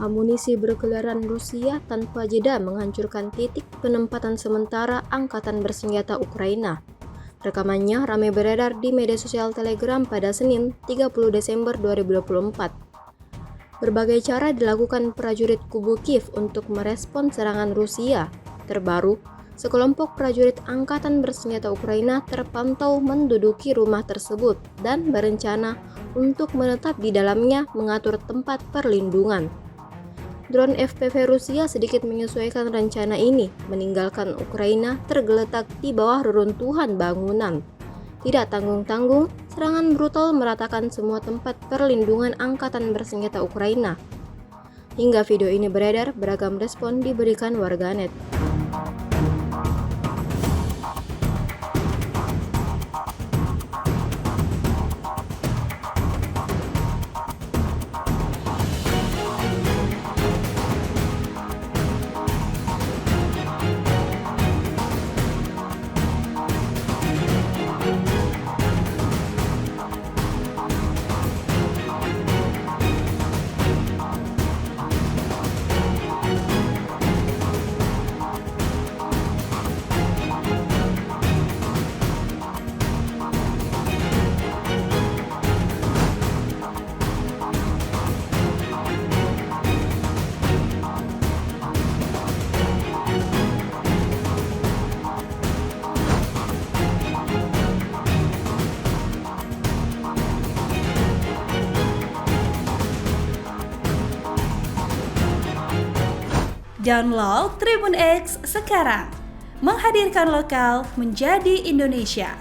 Amunisi berkeliaran Rusia tanpa jeda menghancurkan titik penempatan sementara angkatan bersenjata Ukraina. Rekamannya ramai beredar di media sosial Telegram pada Senin, 30 Desember 2024. Berbagai cara dilakukan prajurit kubu Kiev untuk merespon serangan Rusia. Terbaru, sekelompok prajurit angkatan bersenjata Ukraina terpantau menduduki rumah tersebut dan berencana untuk menetap di dalamnya mengatur tempat perlindungan. Drone FPV Rusia sedikit menyesuaikan rencana ini, meninggalkan Ukraina tergeletak di bawah reruntuhan bangunan. Tidak tanggung-tanggung, serangan brutal meratakan semua tempat perlindungan angkatan bersenjata Ukraina. Hingga video ini beredar, beragam respon diberikan warganet. Download Tribun X sekarang, menghadirkan lokal menjadi Indonesia.